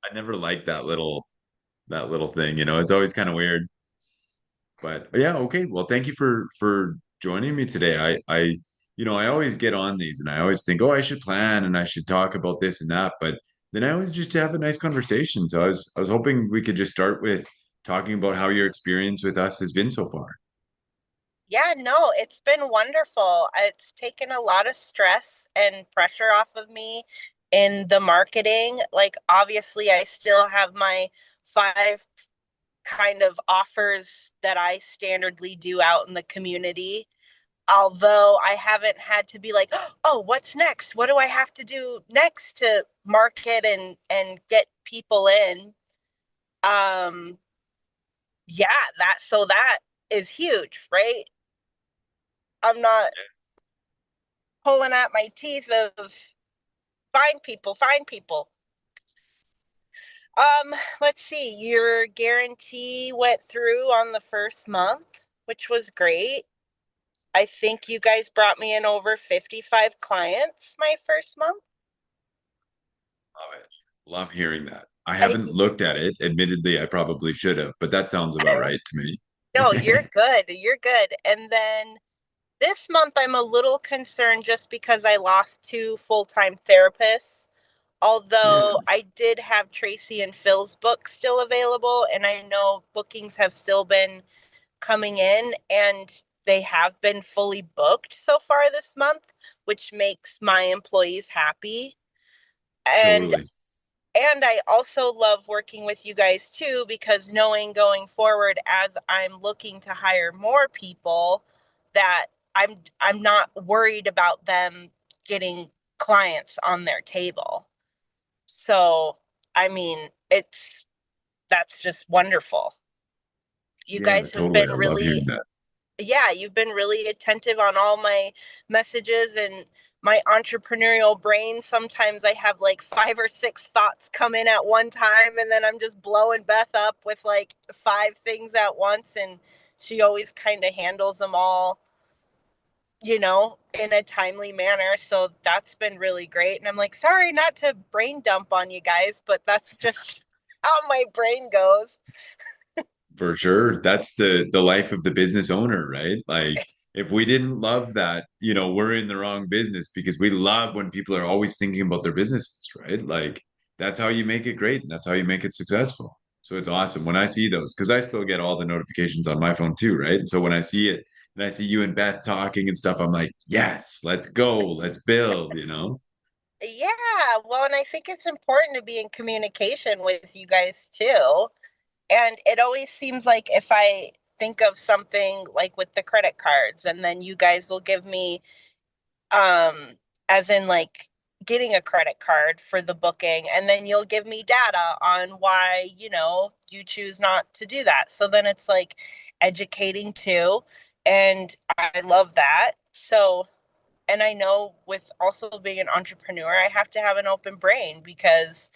I never liked that little thing, you know. It's always kind of weird. But yeah, okay. Well, thank you for joining me today. I always get on these and I always think, oh, I should plan and I should talk about this and that, but then I always just have a nice conversation. So I was hoping we could just start with talking about how your experience with us has been so far. Yeah, no, it's been wonderful. It's taken a lot of stress and pressure off of me in the marketing. Like, obviously, I still have my five kind of offers that I standardly do out in the community. Although I haven't had to be like, oh, what's next? What do I have to do next to market and get people in? Um, yeah, that is huge, right? I'm not pulling out my teeth of find people, find people. Let's see. Your guarantee went through on the first month, which was great. I think you guys brought me in over 55 clients my first month. Love it. Love hearing that. I haven't looked at it. Admittedly, I probably should have, but that sounds about right to me. No, you're good. You're good. And then this month, I'm a little concerned just because I lost two full-time therapists. Yeah, Although I did have Tracy and Phil's book still available, and I know bookings have still been coming in, and they have been fully booked so far this month, which makes my employees happy. And totally. and I also love working with you guys too, because knowing going forward as I'm looking to hire more people that I'm not worried about them getting clients on their table. So, I mean, it's that's just wonderful. You Yeah, guys have totally. been I love really, hearing that. yeah, you've been really attentive on all my messages and my entrepreneurial brain. Sometimes I have like five or six thoughts come in at one time, and then I'm just blowing Beth up with like five things at once. And she always kind of handles them all, in a timely manner. So that's been really great. And I'm like, sorry not to brain dump on you guys, but that's just how my brain goes. For sure. That's the life of the business owner, right? Like if we didn't love that, we're in the wrong business because we love when people are always thinking about their businesses, right? Like that's how you make it great and that's how you make it successful. So it's awesome when I see those because I still get all the notifications on my phone too, right? And so when I see it and I see you and Beth talking and stuff, I'm like, yes, let's go, let's build. Yeah, well, and I think it's important to be in communication with you guys too. And it always seems like if I think of something like with the credit cards, and then you guys will give me, as in like getting a credit card for the booking, and then you'll give me data on why, you choose not to do that. So then it's like educating too. And I love that. So, and I know with also being an entrepreneur, I have to have an open brain because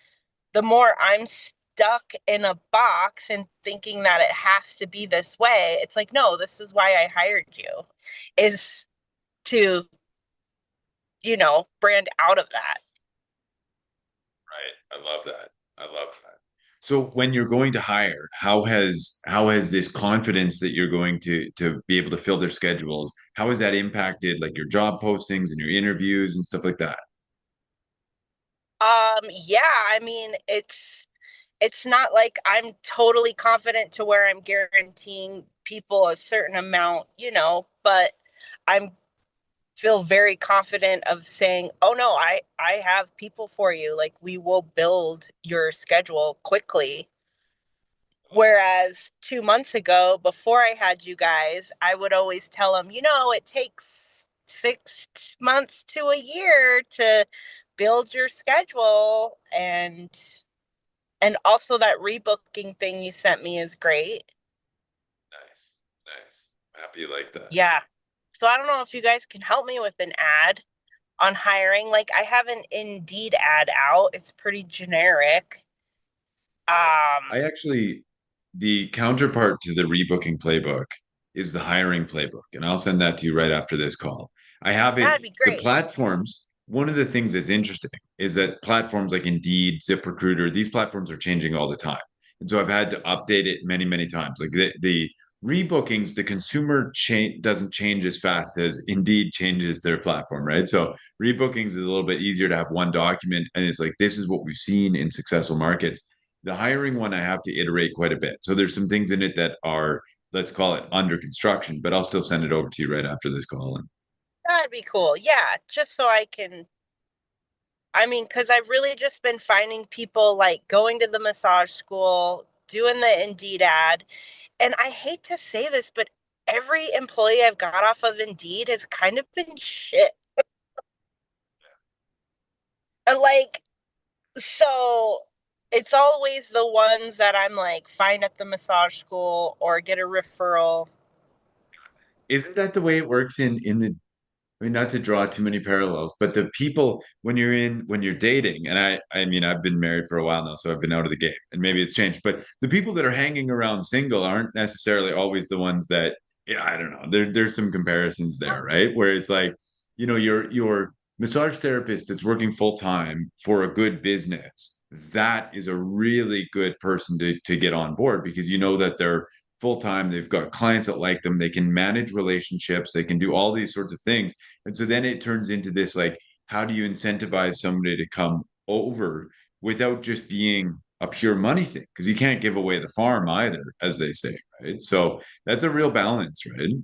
the more I'm stuck in a box and thinking that it has to be this way, it's like, no, this is why I hired you, is to, brand out of that. Right. I love that. I love that. So when you're going to hire, how has this confidence that you're going to be able to fill their schedules, how has that impacted like your job postings and your interviews and stuff like that? Yeah, I mean, it's not like I'm totally confident to where I'm guaranteeing people a certain amount, but I'm feel very confident of saying, "Oh no, I have people for you. Like we will build your schedule quickly." Whereas 2 months ago, before I had you guys, I would always tell them, it takes 6 months to a year to build your schedule, and also that rebooking thing you sent me is great. Nice. Nice. Happy you like that. Yeah. So I don't know if you guys can help me with an ad on hiring. Like I have an Indeed ad out. It's pretty generic. Yeah. Um, I actually, the counterpart to the rebooking playbook is the hiring playbook, and I'll send that to you right after this call. I have that'd it, be the great. platforms, one of the things that's interesting is that platforms like Indeed, ZipRecruiter, these platforms are changing all the time. And so I've had to update it many, many times. Like the rebookings, the consumer doesn't change as fast as Indeed changes their platform, right? So rebookings is a little bit easier to have one document. And it's like, this is what we've seen in successful markets. The hiring one, I have to iterate quite a bit. So there's some things in it that are, let's call it under construction, but I'll still send it over to you right after this call. And That'd be cool. Yeah, just so I can, I mean, because I've really just been finding people like going to the massage school, doing the Indeed ad. And I hate to say this, but every employee I've got off of Indeed has kind of been shit. And like, so it's always the ones that I'm like, find at the massage school or get a referral. isn't that the way it works in the I mean, not to draw too many parallels, but the people when you're dating, and I mean, I've been married for a while now, so I've been out of the game, and maybe it's changed, but the people that are hanging around single aren't necessarily always the ones that, yeah, I don't know. There's some comparisons there, right? Where it's like, your massage therapist that's working full time for a good business, that is a really good person to get on board because you know that they're full time, they've got clients that like them, they can manage relationships, they can do all these sorts of things and so then it turns into this like, how do you incentivize somebody to come over without just being a pure money thing? Because you can't give away the farm either, as they say, right? So that's a real balance, right?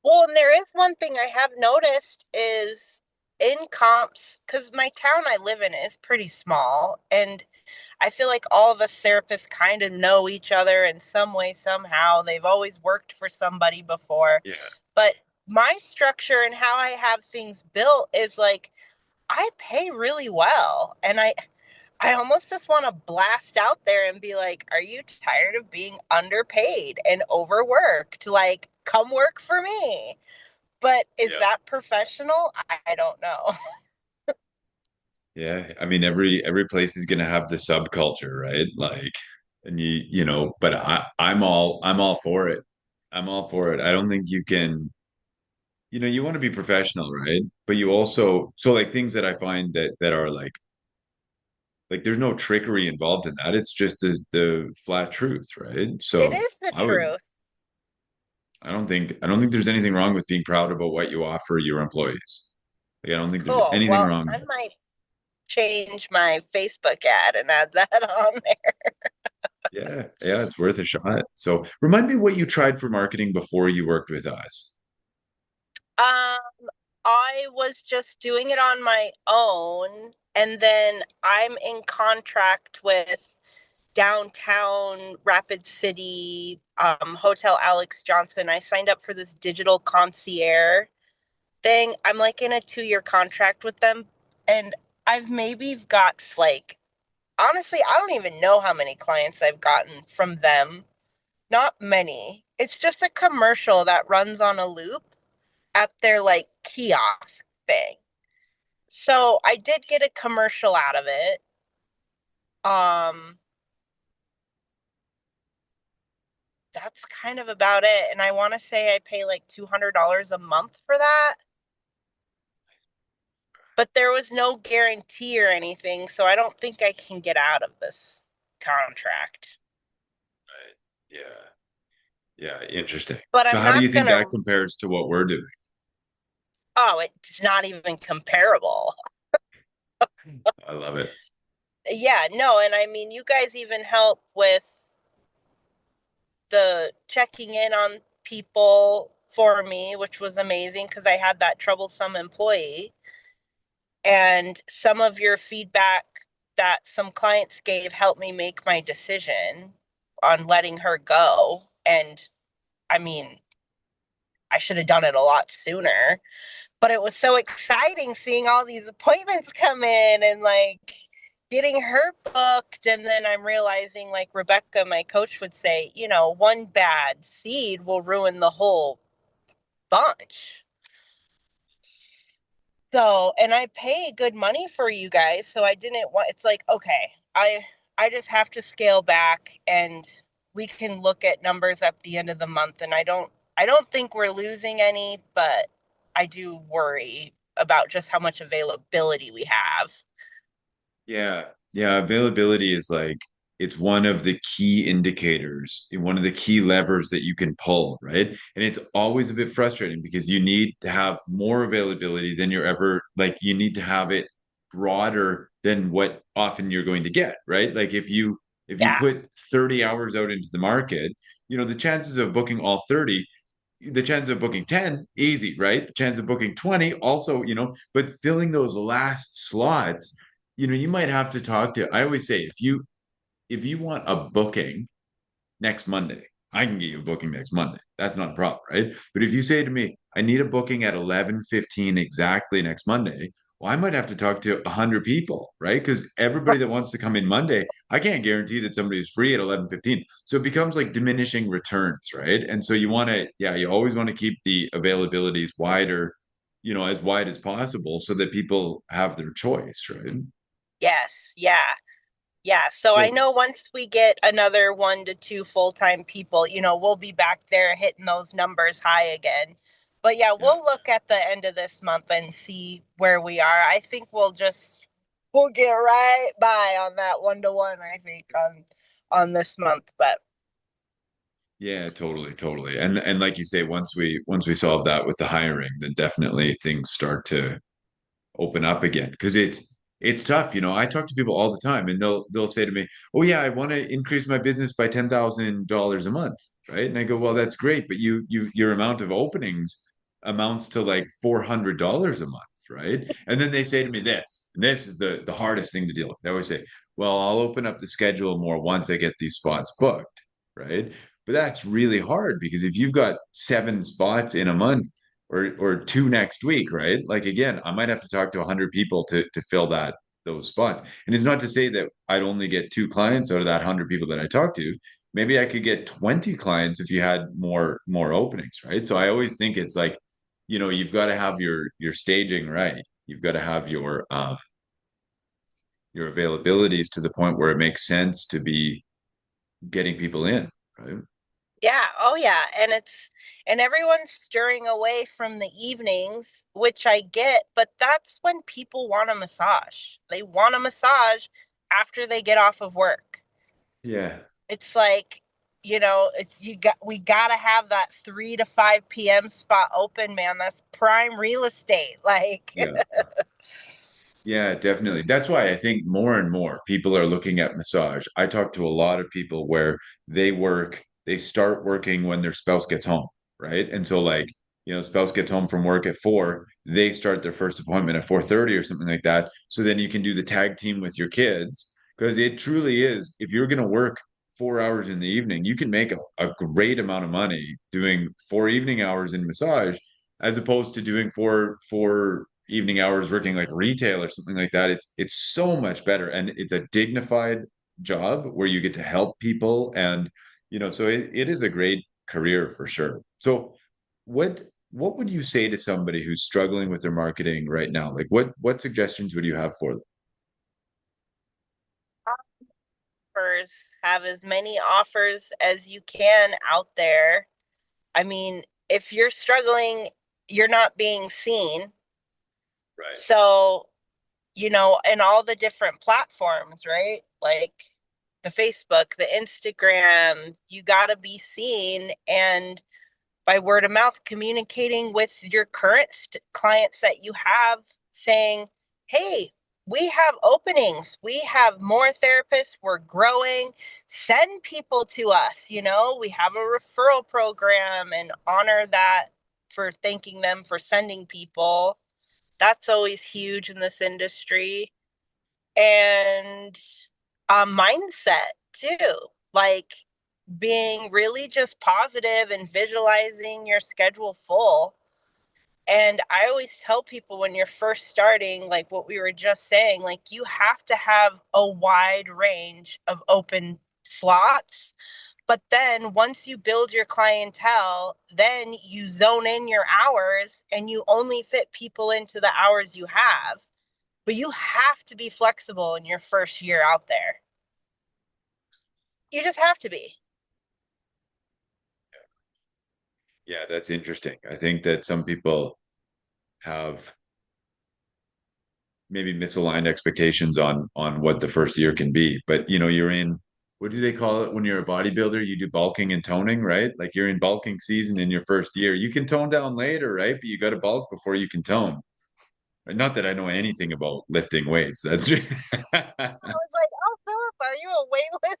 Well, and there is one thing I have noticed is in comps, because my town I live in is pretty small, and I feel like all of us therapists kind of know each other in some way, somehow. They've always worked for somebody before. Yeah. But my structure and how I have things built is like I pay really well. And I almost just want to blast out there and be like, are you tired of being underpaid and overworked? Like, come work for me. But is Yeah. that professional? I don't know. Yeah. I mean, every place is gonna have the subculture, right? Like, and but I'm all for it. I'm all for it. I don't think you can, you want to be professional, right? But you also, so like things that I find that are like there's no trickery involved in that. It's just the flat truth, right? It So is the I would truth. I don't think there's anything wrong with being proud about what you offer your employees. Like, I don't think there's Cool. anything Well, wrong I with might change my Facebook ad and add that on there. it. Yeah, yeah, it's worth a shot. So remind me what you tried for marketing before you worked with us. I was just doing it on my own, and then I'm in contract with downtown Rapid City, Hotel Alex Johnson. I signed up for this digital concierge thing. I'm like in a 2-year contract with them, and I've maybe got like, honestly, I don't even know how many clients I've gotten from them. Not many. It's just a commercial that runs on a loop at their like kiosk thing. So I did get a commercial out of it. Um, that's kind of about it. And I want to say I pay like $200 a month for that. But there was no guarantee or anything, so I don't think I can get out of this contract. Right. Yeah. Yeah, interesting. But So I'm how do not you think that gonna, compares to what we're doing? oh, it's not even comparable. I love it. Yeah, no, and I mean, you guys even help with the checking in on people for me, which was amazing because I had that troublesome employee. And some of your feedback that some clients gave helped me make my decision on letting her go. And I mean, I should have done it a lot sooner, but it was so exciting seeing all these appointments come in and like getting her booked. And then I'm realizing, like Rebecca, my coach, would say, one bad seed will ruin the whole bunch. So, and I pay good money for you guys, so I didn't want, it's like, okay, I just have to scale back and we can look at numbers at the end of the month and I don't think we're losing any, but I do worry about just how much availability we have. Yeah. Yeah. Availability is like, it's one of the key indicators, one of the key levers that you can pull, right? And it's always a bit frustrating because you need to have more availability than you're ever like, you need to have it broader than what often you're going to get, right? Like if you Yeah. put 30 hours out into the market, the chances of booking all 30, the chance of booking 10 easy, right? The chance of booking 20 also, but filling those last slots, you might have to talk to, I always say, if you want a booking next Monday, I can get you a booking next Monday. That's not a problem, right? But if you say to me, I need a booking at 11:15 exactly next Monday, well, I might have to talk to 100 people, right? Because everybody that wants to come in Monday, I can't guarantee that somebody is free at 11:15. So it becomes like diminishing returns, right? And so yeah, you always want to keep the availabilities wider, as wide as possible so that people have their choice, right? Yes. Yeah. Yeah, so I So know once we get another 1 to 2 full-time people, we'll be back there hitting those numbers high again. But yeah, yeah. we'll look at the end of this month and see where we are. I think we'll get right by on that 1 to 1, I think, on this month. But Yeah, totally, totally. And like you say, once we solve that with the hiring, then definitely things start to open up again because it's tough. I talk to people all the time and they'll say to me, "Oh yeah, I want to increase my business by $10,000 a month." Right? And I go, "Well, that's great, but your amount of openings amounts to like $400 a month, right?" And then they say to me this, and this is the hardest thing to deal with. They always say, "Well, I'll open up the schedule more once I get these spots booked." Right? But that's really hard because if you've got 7 spots in a month or two next week, right? Like again, I might have to talk to 100 people to fill those spots. And it's not to say that I'd only get 2 clients out of that 100 people that I talk to. Maybe I could get 20 clients if you had more openings, right? So I always think it's like, you've got to have your staging right. You've got to have your availabilities to the point where it makes sense to be getting people in, right? yeah, oh yeah, and everyone's stirring away from the evenings, which I get, but that's when people want a massage. They want a massage after they get off of work. Yeah. It's like, we gotta have that 3 to 5 p.m. spot open, man. That's prime real estate. Like, Yeah. Yeah, definitely. That's why I think more and more people are looking at massage. I talk to a lot of people where they start working when their spouse gets home, right? And so like, spouse gets home from work at 4, they start their first appointment at 4:30 or something like that. So then you can do the tag team with your kids because it truly is, if you're going to work 4 hours in the evening, you can make a great amount of money doing 4 evening hours in massage as opposed to doing four evening hours working like retail or something like that. It's so much better and it's a dignified job where you get to help people and so it is a great career for sure. So what what would you say to somebody who's struggling with their marketing right now? Like what suggestions would you have for them? offers, have as many offers as you can out there. I mean, if you're struggling, you're not being seen. Right. So, and all the different platforms, right? Like the Facebook, the Instagram, you got to be seen and by word of mouth communicating with your current clients that you have saying, "Hey, we have openings. We have more therapists. We're growing. Send people to us. We have a referral program and honor that for thanking them for sending people." That's always huge in this industry. And a mindset too, like being really just positive and visualizing your schedule full. And I always tell people when you're first starting, like what we were just saying, like you have to have a wide range of open slots. But then once you build your clientele, then you zone in your hours and you only fit people into the hours you have. But you have to be flexible in your first year out there. You just have to be. Yeah, that's interesting. I think that some people have maybe misaligned expectations on what the first year can be. But you're in, what do they call it when you're a bodybuilder? You do bulking and toning, right? Like you're in bulking season in your first year. You can tone down later, right? But you got to bulk before you can tone. Not that I know anything about lifting weights. That's I was like, oh, Philip, are you a weightlifter?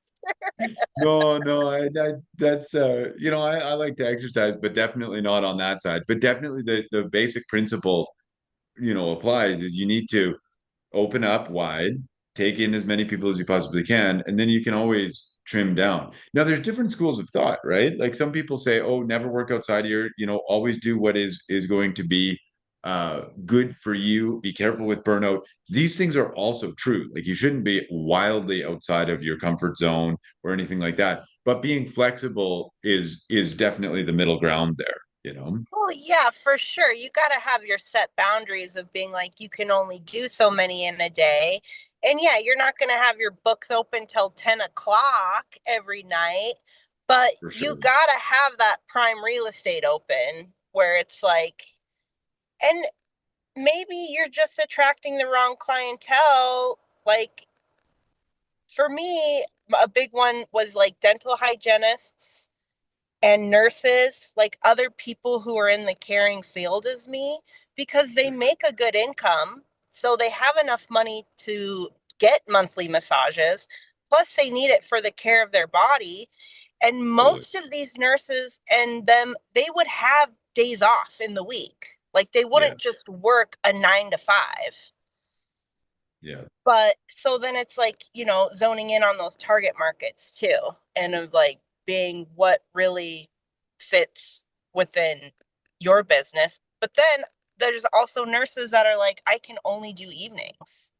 no, no. That's I like to exercise, but definitely not on that side. But definitely the basic principle applies is you need to open up wide, take in as many people as you possibly can, and then you can always trim down. Now, there's different schools of thought, right? Like some people say, "Oh, never work outside of always do what is going to be good for you. Be careful with burnout." These things are also true. Like you shouldn't be wildly outside of your comfort zone or anything like that. But being flexible is definitely the middle ground there, you know? Well, yeah, for sure. You got to have your set boundaries of being like, you can only do so many in a day. And yeah, you're not going to have your books open till 10 o'clock every night, but For you sure. got to have that prime real estate open where it's like, and maybe you're just attracting the wrong clientele. Like for me, a big one was like dental hygienists and nurses, like other people who are in the caring field as me, because they make a good income. So they have enough money to get monthly massages. Plus, they need it for the care of their body. And Totally. most of these nurses and them, they would have days off in the week. Like they Yeah. wouldn't just work a 9 to 5. Yeah. But so then it's like, zoning in on those target markets too, and of like being what really fits within your business. But then there's also nurses that are like, I can only do evenings.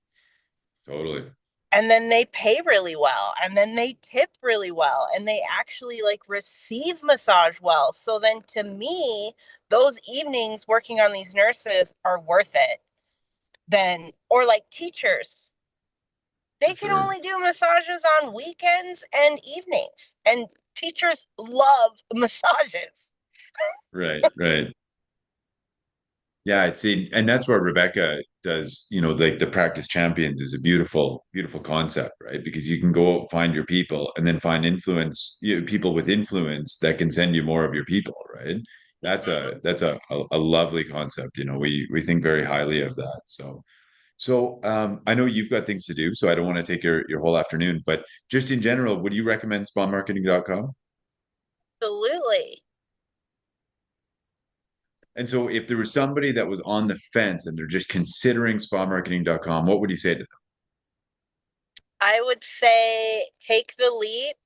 Totally. And then they pay really well, and then they tip really well, and they actually like receive massage well. So then to me, those evenings working on these nurses are worth it. Then, or like teachers, they For can sure. only do massages on weekends and evenings. And teachers love massages. Right, right. Yeah, I'd see, and that's where Rebecca does, like the practice champions is a beautiful, beautiful concept, right? Because you can go out, find your people and then find people with influence that can send you more of your people, right? That's a lovely concept. We think very highly of that. So I know you've got things to do, so I don't want to take your whole afternoon, but just in general, would you recommend spamarketing.com? Absolutely. And so if there was somebody that was on the fence and they're just considering spamarketing.com, what would you say to them? I would say take the leap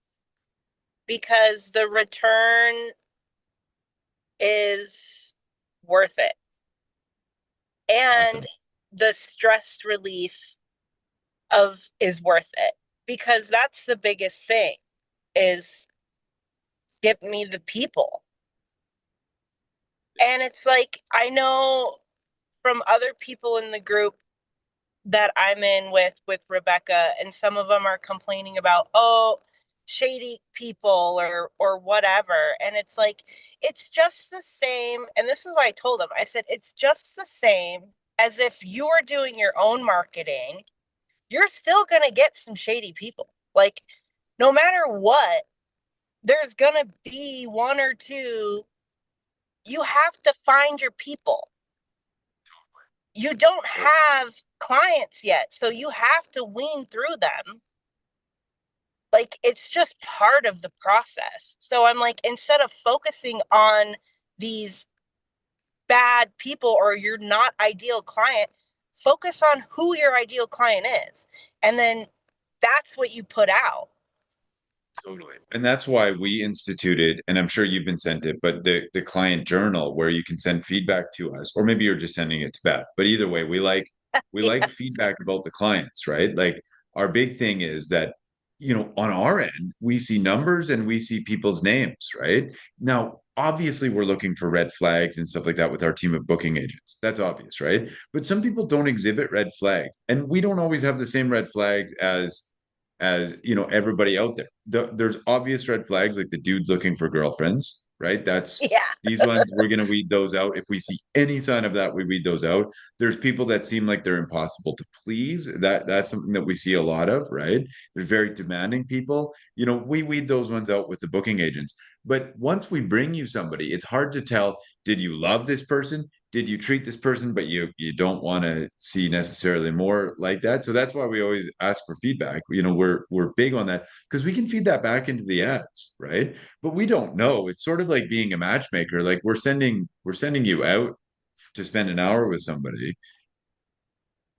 because the return is worth it. And Awesome. the stress relief of is worth it because that's the biggest thing is give me the people. And it's like I know from other people in the group that I'm in with Rebecca, and some of them are complaining about, oh, shady people or whatever. And it's like it's just the same. And this is what I told them. I said it's just the same as if you are doing your own marketing. You're still gonna get some shady people. Like no matter what, there's gonna be one or two. You have to find your people. You don't have clients yet, so you have to wean through them. Like it's just part of the process. So I'm like, instead of focusing on these bad people or your not ideal client, focus on who your ideal client is. And then that's what you put out. Totally. And that's why we instituted, and I'm sure you've been sent it, but the client journal where you can send feedback to us, or maybe you're just sending it to Beth. But either way, we like Yeah. feedback about the clients, right? Like our big thing is that, on our end, we see numbers and we see people's names, right? Now, obviously, we're looking for red flags and stuff like that with our team of booking agents. That's obvious, right? But some people don't exhibit red flags, and we don't always have the same red flags as everybody out there. There's obvious red flags like the dude's looking for girlfriends, right? That's Yeah. these ones, we're going to weed those out. If we see any sign of that, we weed those out. There's people that seem like they're impossible to please. That's something that we see a lot of, right? There's very demanding people. We weed those ones out with the booking agents. But once we bring you somebody, it's hard to tell, did you love this person? Did you treat this person, but you don't want to see necessarily more like that? So that's why we always ask for feedback. We're big on that because we can feed that back into the ads, right? But we don't know. It's sort of like being a matchmaker. Like we're sending you out to spend an hour with somebody.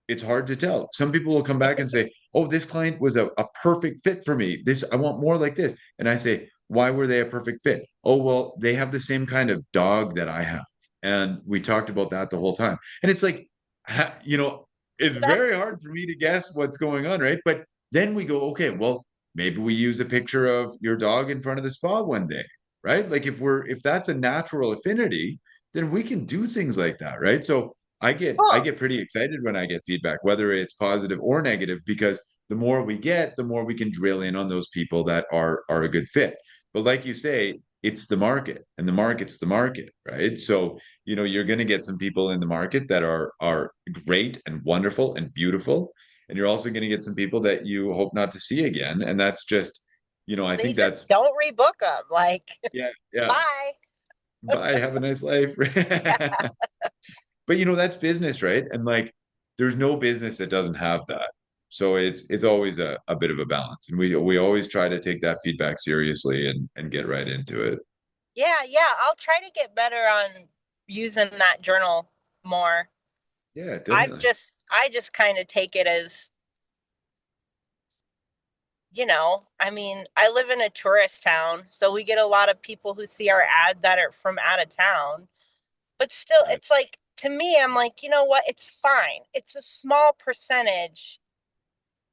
It's hard to tell. Some people will come back and say, "Oh, this client was a perfect fit for me. This I want more like this." And I say, "Why were they a perfect fit?" "Oh, well, they have the same kind of dog that I have." And we talked about that the whole time. And it's like, it's That's very hard for me to guess what's going on, right? But then we go, okay, well, maybe we use a picture of your dog in front of the spa one day, right? Like if that's a natural affinity, then we can do things like that, right? So I get I cool. get pretty excited when I get feedback, whether it's positive or negative, because the more we get, the more we can drill in on those people that are a good fit. But like you say, it's the market, and the market's the market, right? So, you're going to get some people in the market that are great and wonderful and beautiful, and you're also going to get some people that you hope not to see again. And that's just, I You think just that's don't rebook them. Like, yeah, yeah. bye. Bye, have a nice life. But that's business, right? And like there's no business that doesn't have that. So it's always a bit of a balance. And we always try to take that feedback seriously and get right into it. Yeah, yeah. I'll try to get better on using that journal more. Yeah, definitely. I just kind of take it as, I mean, I live in a tourist town, so we get a lot of people who see our ad that are from out of town. But still, Right. it's like, to me, I'm like, you know what? It's fine. It's a small percentage.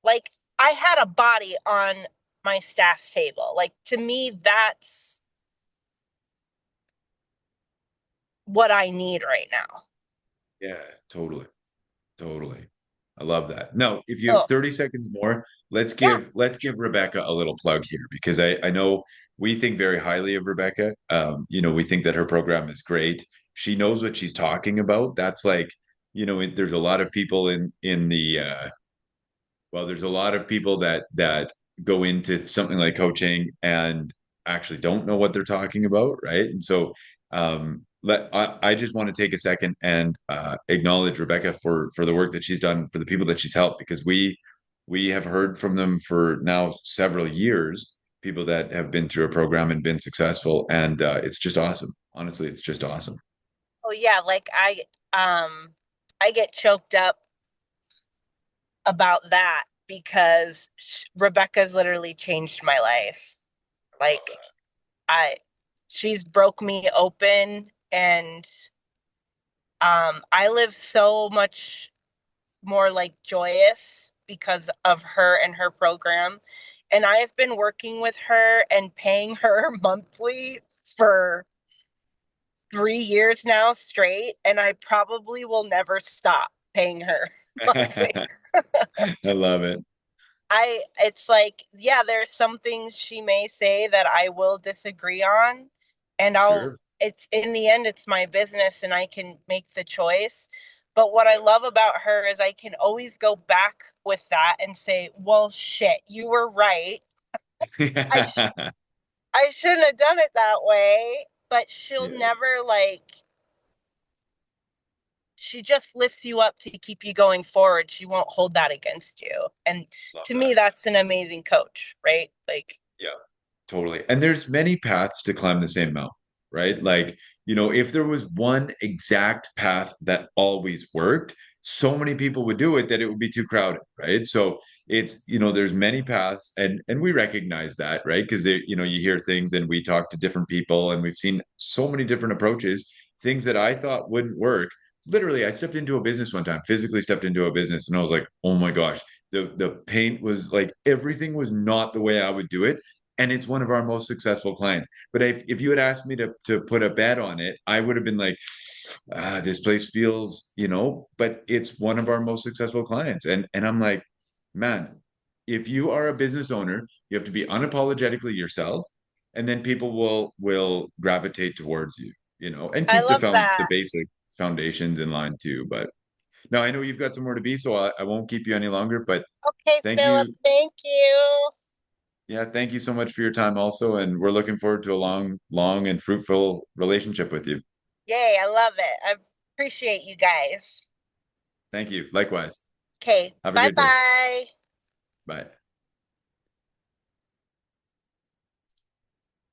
Like, I had a body on my staff's table. Like, to me, that's what I need right now. Yeah, totally. Totally. I love that. No, if you have Oh, 30 seconds more, let's yeah. give let's give Rebecca a little plug here because I know we think very highly of Rebecca. We think that her program is great. She knows what she's talking about. That's like, there's a lot of people in the there's a lot of people that go into something like coaching and actually don't know what they're talking about, right? And so I just want to take a second and acknowledge Rebecca for the work that she's done for the people that she's helped because we have heard from them for now several years, people that have been through a program and been successful, and it's just awesome. Honestly, it's just awesome. Oh, yeah. I get choked up about that because Rebecca's literally changed my life. Love Like, I, she's broke me open, and I live so much more like joyous because of her and her program. And I have been working with her and paying her monthly for 3 years now straight, and I probably will never stop paying her monthly. that. I love it. It's like, yeah, there's some things she may say that I will disagree on, and Sure. it's in the end, it's my business and I can make the choice. But what I love about her is I can always go back with that and say, well, shit, you were right. I, sh- I shouldn't have done it that way, but she'll Yeah, never she just lifts you up to keep you going forward. She won't hold that against you. And love to me, that. that's an amazing coach, right? Like, Yeah. Totally. And there's many paths to climb the same mountain, right? Like, if there was one exact path that always worked, so many people would do it that it would be too crowded, right? So it's, there's many paths and we recognize that, right? Because you hear things and we talk to different people and we've seen so many different approaches, things that I thought wouldn't work. Literally, I stepped into a business one time, physically stepped into a business, and I was like, oh my gosh, the paint was like everything was not the way I would do it, and it's one of our most successful clients. But if you had asked me to put a bet on it, I would have been like, this place feels, but it's one of our most successful clients. And I'm like, man, if you are a business owner, you have to be unapologetically yourself. and then people will gravitate towards you, you know, and I keep the love found the that. basic foundations in line too. But no, I know you've got some more to be, so I won't keep you any longer. But Okay, thank Philip, you. thank you. Yeah, thank you so much for your time also, and we're looking forward to a long and fruitful relationship with you. Yay, I love it. I appreciate you guys. Thank you. Likewise. Okay, Have a great day. bye-bye. Bye.